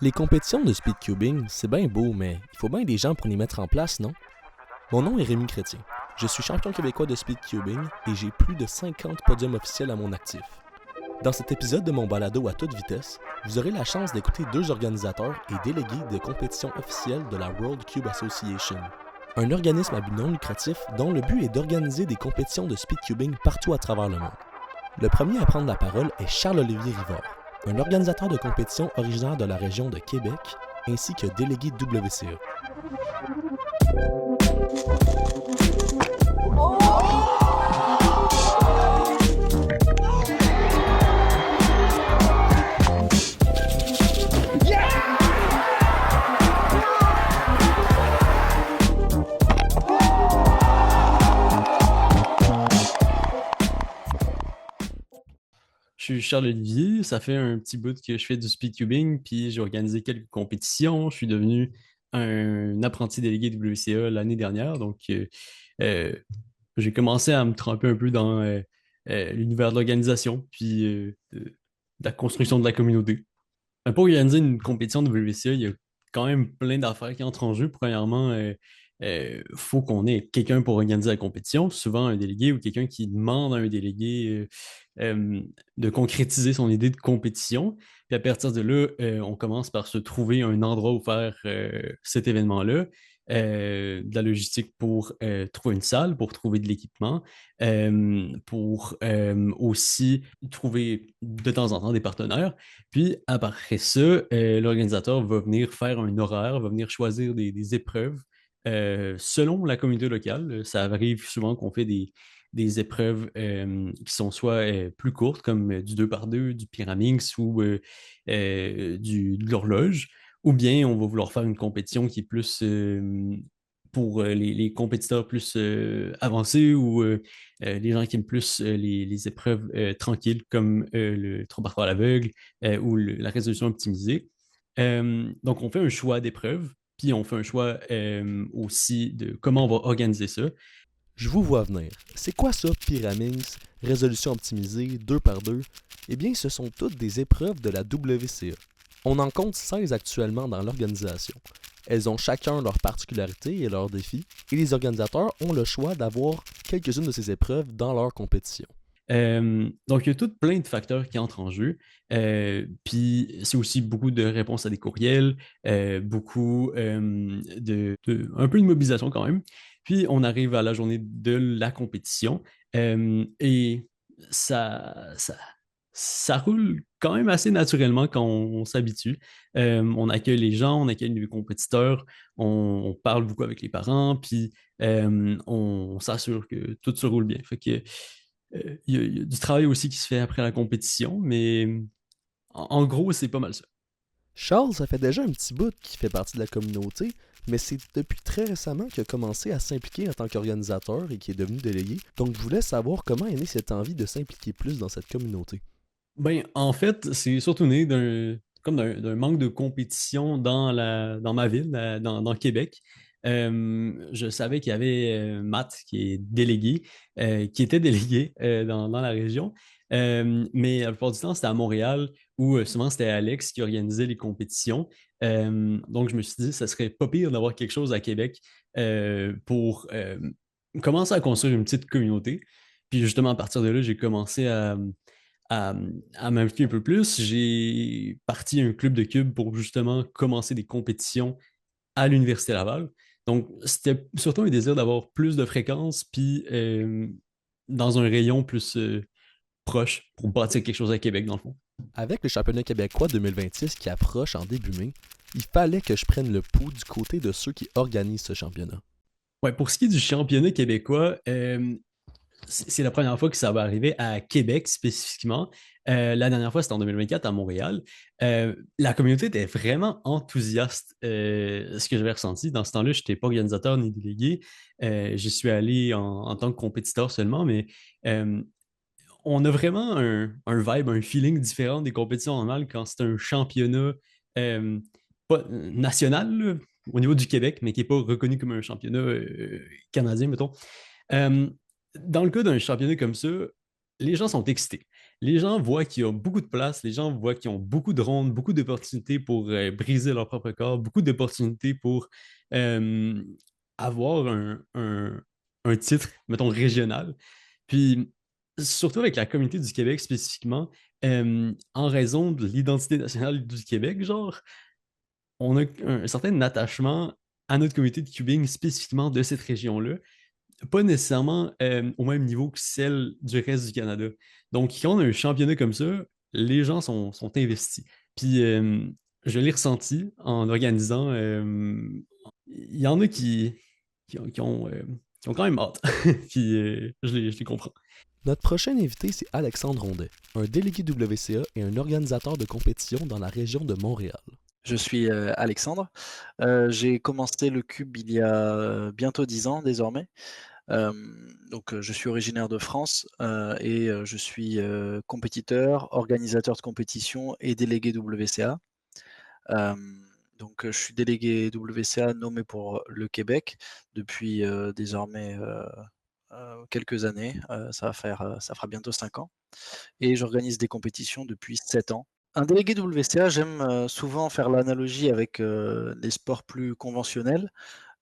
Les compétitions de speedcubing, c'est bien beau, mais il faut bien des gens pour les mettre en place, non? Mon nom est Rémi Chrétien. Je suis champion québécois de speedcubing et j'ai plus de 50 podiums officiels à mon actif. Dans cet épisode de mon balado à toute vitesse, vous aurez la chance d'écouter deux organisateurs et délégués de compétitions officielles de la World Cube Association, un organisme à but non lucratif dont le but est d'organiser des compétitions de speedcubing partout à travers le monde. Le premier à prendre la parole est Charles-Olivier Rivard, un organisateur de compétition originaire de la région de Québec, ainsi que délégué WCA. Je suis Charles-Olivier, ça fait un petit bout que je fais du speedcubing, puis j'ai organisé quelques compétitions. Je suis devenu un apprenti délégué WCA l'année dernière, donc euh, j'ai commencé à me tremper un peu dans l'univers de l'organisation, puis de la construction de la communauté. Pour organiser une compétition de WCA, il y a quand même plein d'affaires qui entrent en jeu. Premièrement, faut qu'on ait quelqu'un pour organiser la compétition, souvent un délégué ou quelqu'un qui demande à un délégué de concrétiser son idée de compétition. Puis à partir de là, on commence par se trouver un endroit où faire cet événement-là. De la logistique pour trouver une salle, pour trouver de l'équipement, pour aussi trouver de temps en temps des partenaires. Puis après ça, l'organisateur va venir faire un horaire, va venir choisir des épreuves selon la communauté locale. Ça arrive souvent qu'on fait des épreuves qui sont soit plus courtes, comme du 2 par 2 du pyramix ou de l'horloge, ou bien on va vouloir faire une compétition qui est plus pour les compétiteurs plus avancés ou les gens qui aiment plus les épreuves tranquilles comme le 3 par 3 à l'aveugle ou la résolution optimisée. Donc, on fait un choix d'épreuves, puis on fait un choix aussi de comment on va organiser ça. Je vous vois venir. C'est quoi ça, Pyraminx, résolution optimisée, 2 par 2? Eh bien, ce sont toutes des épreuves de la WCA. On en compte 16 actuellement dans l'organisation. Elles ont chacun leurs particularités et leurs défis, et les organisateurs ont le choix d'avoir quelques-unes de ces épreuves dans leur compétition. Donc, il y a tout plein de facteurs qui entrent en jeu. Puis, c'est aussi beaucoup de réponses à des courriels, beaucoup un peu de mobilisation quand même. Puis, on arrive à la journée de la compétition et ça, ça roule quand même assez naturellement quand on s'habitue. On accueille les gens, on accueille les compétiteurs, on parle beaucoup avec les parents, puis on s'assure que tout se roule bien. Fait que il y a du travail aussi qui se fait après la compétition, mais en gros, c'est pas mal ça. Charles, ça fait déjà un petit bout qu'il fait partie de la communauté, mais c'est depuis très récemment qu'il a commencé à s'impliquer en tant qu'organisateur et qui est devenu délégué. Donc je voulais savoir comment est née cette envie de s'impliquer plus dans cette communauté. Ben, en fait, c'est surtout né d'un manque de compétition dans ma ville, dans Québec. Je savais qu'il y avait Matt, qui est délégué, qui était délégué dans la région. Mais la plupart du temps, c'était à Montréal où souvent c'était Alex qui organisait les compétitions. Donc, je me suis dit, ça serait pas pire d'avoir quelque chose à Québec pour commencer à construire une petite communauté. Puis justement, à partir de là, j'ai commencé à, à m'impliquer un peu plus. J'ai parti un club de cube pour justement commencer des compétitions à l'Université Laval. Donc, c'était surtout un désir d'avoir plus de fréquences, puis dans un rayon plus proche pour bâtir quelque chose à Québec, dans le fond. Avec le championnat québécois 2026 qui approche en début mai, il fallait que je prenne le pouls du côté de ceux qui organisent ce championnat. Ouais, pour ce qui est du championnat québécois, c'est la première fois que ça va arriver à Québec spécifiquement. La dernière fois, c'était en 2024 à Montréal. La communauté était vraiment enthousiaste. Ce que j'avais ressenti dans ce temps-là, je n'étais pas organisateur ni délégué. J'y suis allé en tant que compétiteur seulement, mais euh, on a vraiment un vibe, un feeling différent des compétitions normales quand c'est un championnat euh, pas national là, au niveau du Québec, mais qui n'est pas reconnu comme un championnat canadien, mettons. Euh, Dans le cas d'un championnat comme ça, les gens sont excités. les gens voient qu'il y a beaucoup de place, les gens voient qu'ils ont beaucoup de rondes, beaucoup d'opportunités pour briser leur propre corps, beaucoup d'opportunités pour euh, avoir un titre, mettons, régional. Puis, surtout avec la communauté du Québec spécifiquement, en raison de l'identité nationale du Québec, genre, on a un certain attachement à notre communauté de cubing spécifiquement de cette région-là, pas nécessairement au même niveau que celle du reste du Canada. Donc, quand on a un championnat comme ça, les gens sont investis. Puis, je l'ai ressenti en organisant. Il y en a qui ont quand même hâte. Puis, je les comprends. Notre prochain invité, c'est Alexandre Rondet, un délégué WCA et un organisateur de compétition dans la région de Montréal. Je suis Alexandre. J'ai commencé le cube il y a bientôt 10 ans désormais. Donc, je suis originaire de France et je suis compétiteur, organisateur de compétition et délégué WCA. Donc, je suis délégué WCA nommé pour le Québec depuis désormais quelques années. Ça fera bientôt 5 ans. Et j'organise des compétitions depuis 7 ans. Un délégué WCA, j'aime souvent faire l'analogie avec les sports plus conventionnels.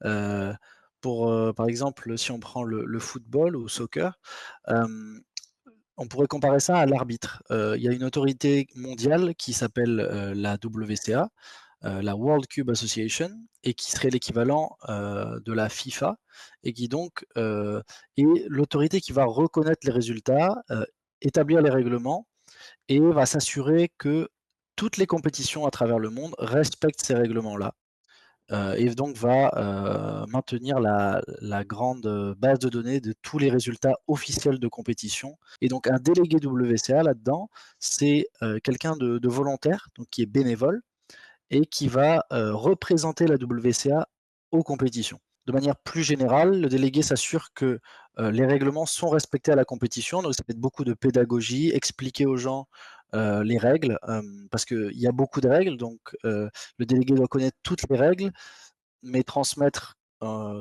Heu, par exemple, si on prend le football ou soccer, hem, on pourrait comparer ça à l'arbitre. Il y a une autorité mondiale qui s'appelle, la WCA, la World Cube Association et qui serait l'équivalent, de la FIFA et qui donc, est l'autorité qui va reconnaître les résultats, établir les règlements et va s'assurer que toutes les compétitions à travers le monde respectent ces règlements-là. Et donc va maintenir la grande base de données de tous les résultats officiels de compétition. Et donc un délégué WCA là-dedans, c'est quelqu'un de volontaire, donc qui est bénévole, et qui va représenter la WCA aux compétitions. De manière plus générale, le délégué s'assure que les règlements sont respectés à la compétition. Donc ça peut être beaucoup de pédagogie, expliquer aux gens les règles, parce qu'il y a beaucoup de règles, donc le délégué doit connaître toutes les règles, mais transmettre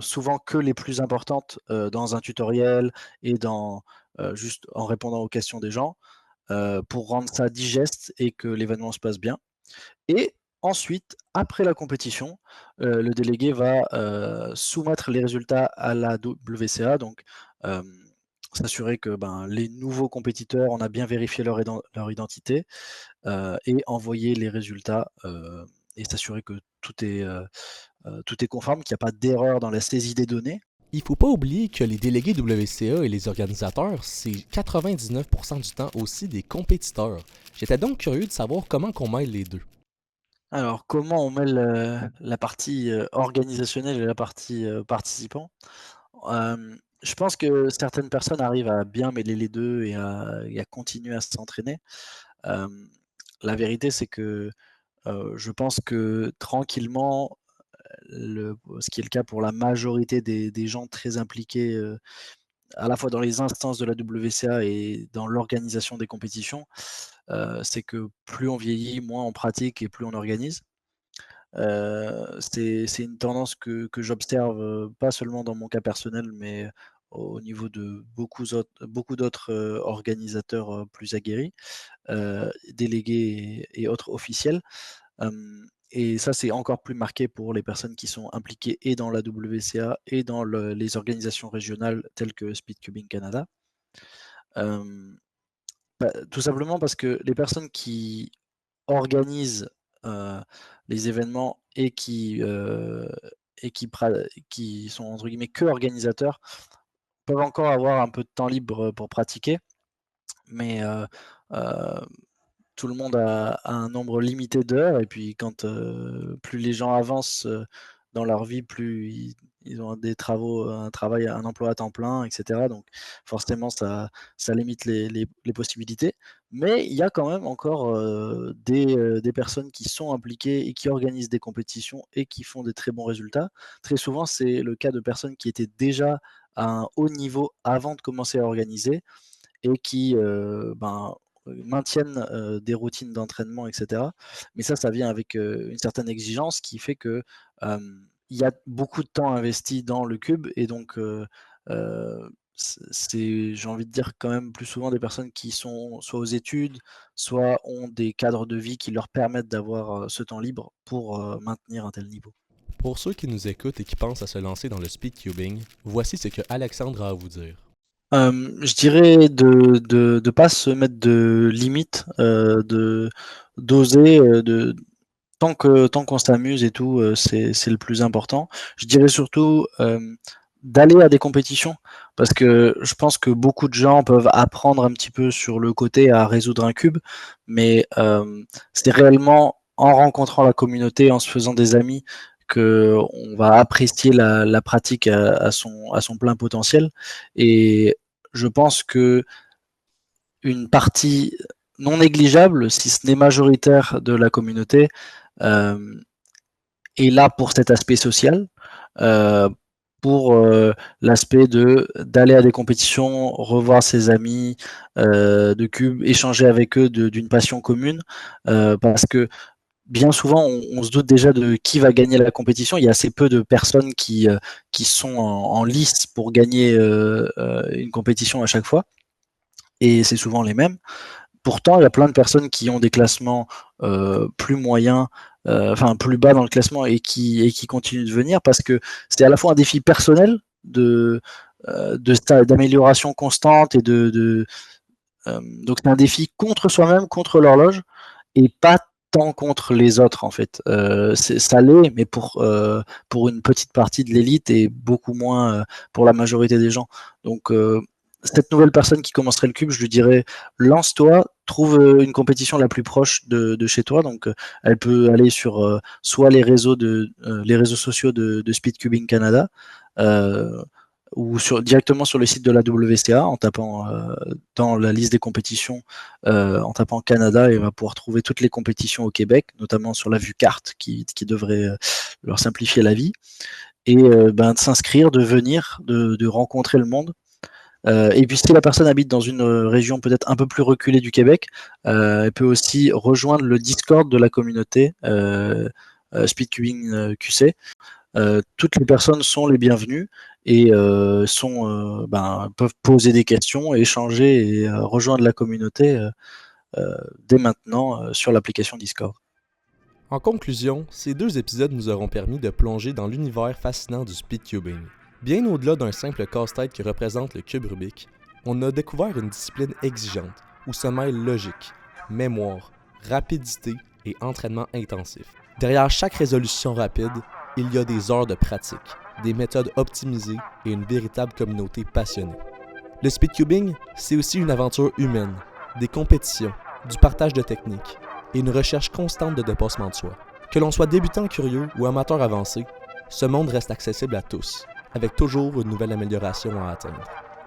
souvent que les plus importantes dans un tutoriel et juste en répondant aux questions des gens, pour rendre ça digeste et que l'événement se passe bien. Et ensuite, après la compétition, le délégué va soumettre les résultats à la WCA, donc s'assurer que les nouveaux compétiteurs, on a bien vérifié leur identité, et envoyer les résultats et s'assurer que tout est conforme, qu'il n'y a pas d'erreur dans la saisie des données. Il faut pas oublier que les délégués WCA et les organisateurs, c'est 99% du temps aussi des compétiteurs. J'étais donc curieux de savoir comment qu'on mêle les deux. Alors, comment on mêle la partie organisationnelle et la partie participant? Je pense que certaines personnes arrivent à bien mêler les 2 et à continuer à s'entraîner. Hem, la vérité, c'est que, je pense que tranquillement, ce qui est le cas pour la majorité des gens très impliqués, à la fois dans les instances de la WCA et dans l'organisation des compétitions, c'est que plus on vieillit, moins on pratique et plus on organise. C'est une tendance que j'observe, pas seulement dans mon cas personnel, mais au niveau de beaucoup d'autres, organisateurs, plus aguerris, délégués et autres officiels. Et ça, c'est encore plus marqué pour les personnes qui sont impliquées et dans la WCA et dans les organisations régionales telles que Speedcubing Canada. Hem, tout simplement parce que les personnes qui organisent heu, les événements et qui sont entre guillemets «que organisateurs», peuvent encore avoir un peu de temps libre pour pratiquer, mais heu, tout le monde a un nombre limité d'heures et puis quand plus les gens avancent dans leur vie, plus ils ont des travaux, un travail, un emploi à temps plein et cetera, donc forcément ça limite les possibilités. Mais il y a quand même encore des personnes qui sont impliquées et qui organisent des compétitions et qui font des très bons résultats. Très souvent, c'est le cas de personnes qui étaient déjà à un haut niveau avant de commencer à organiser et qui, maintiennent des routines d'entraînement et cetera. Mais ça vient avec une certaine exigence qui fait que, il y a beaucoup de temps investi dans le cube et donc j'ai envie de dire quand même plus souvent des personnes qui sont soit aux études, soit ont des cadres de vie qui leur permettent d'avoir ce temps libre pour maintenir un tel niveau. Pour ceux qui nous écoutent et qui pensent à se lancer dans le speedcubing, voici ce que Alexandre a à vous dire. Je dirais de pas se mettre de limites, d'oser, tant qu'on s'amuse et tout, c'est le plus important. Je dirais surtout d'aller à des compétitions, parce que je pense que beaucoup de gens peuvent apprendre un petit peu sur le côté à résoudre un cube, mais c'est réellement en rencontrant la communauté, en se faisant des amis, que on va apprécier la pratique à son plein potentiel. Et je pense que une partie non négligeable, si ce n'est majoritaire, de la communauté est là pour cet aspect social, pour l'aspect d'aller à des compétitions, revoir ses amis de cube, échanger avec eux d'une passion commune, parce que bien souvent, on se doute déjà de qui va gagner la compétition. Il y a assez peu de personnes qui sont en lice pour gagner une compétition à chaque fois, et c'est souvent les mêmes. Pourtant, il y a plein de personnes qui ont des classements plus moyens, plus bas dans le classement, et qui continuent de venir, parce que c'est à la fois un défi personnel d'amélioration constante, et donc c'est un défi contre soi-même, contre l'horloge, et pas tant contre les autres en fait. Ça l'est, mais pour une petite partie de l'élite, et beaucoup moins pour la majorité des gens. Donc cette nouvelle personne qui commencerait le cube, je lui dirais, lance-toi, trouve une compétition la plus proche de chez toi. Donc elle peut aller sur soit les réseaux sociaux de Speedcubing Canada, ou directement sur le site de la WCA, en tapant dans la liste des compétitions, en tapant Canada, et on va pouvoir trouver toutes les compétitions au Québec, notamment sur la vue carte qui devrait leur simplifier la vie, et de s'inscrire, de venir, de rencontrer le monde. Et puis si la personne habite dans une région peut-être un peu plus reculée du Québec, elle peut aussi rejoindre le Discord de la communauté Speedcubing QC. Toutes les personnes sont les bienvenues, et peuvent poser des questions, échanger, et rejoindre la communauté dès maintenant sur l'application Discord. En conclusion, ces 2 épisodes nous auront permis de plonger dans l'univers fascinant du speedcubing. Bien au-delà d'un simple casse-tête qui représente le cube Rubik, on a découvert une discipline exigeante où se mêlent logique, mémoire, rapidité et entraînement intensif. Derrière chaque résolution rapide, il y a des heures de pratique, des méthodes optimisées et une véritable communauté passionnée. Le speedcubing, c'est aussi une aventure humaine, des compétitions, du partage de techniques et une recherche constante de dépassement de soi. Que l'on soit débutant curieux ou amateur avancé, ce monde reste accessible à tous, avec toujours une nouvelle amélioration à atteindre.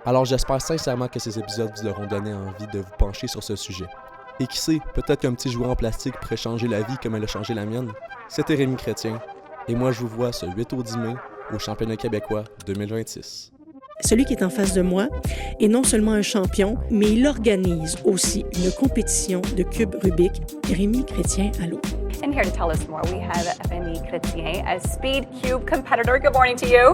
Alors j'espère sincèrement que ces épisodes vous auront donné envie de vous pencher sur ce sujet. Et qui sait, peut-être qu'un petit jouet en plastique pourrait changer la vie comme elle a changé la mienne. C'était Rémi Chrétien, et moi je vous vois ce 8 au 10 mai au Championnat québécois 2026. Celui qui est en face de moi est non seulement un champion, mais il organise aussi une compétition de cube Rubik. Rémi Chrétien, allô. And here to tell us more, we have Rémi Chrétien, a Speed Cube competitor. Good morning to you.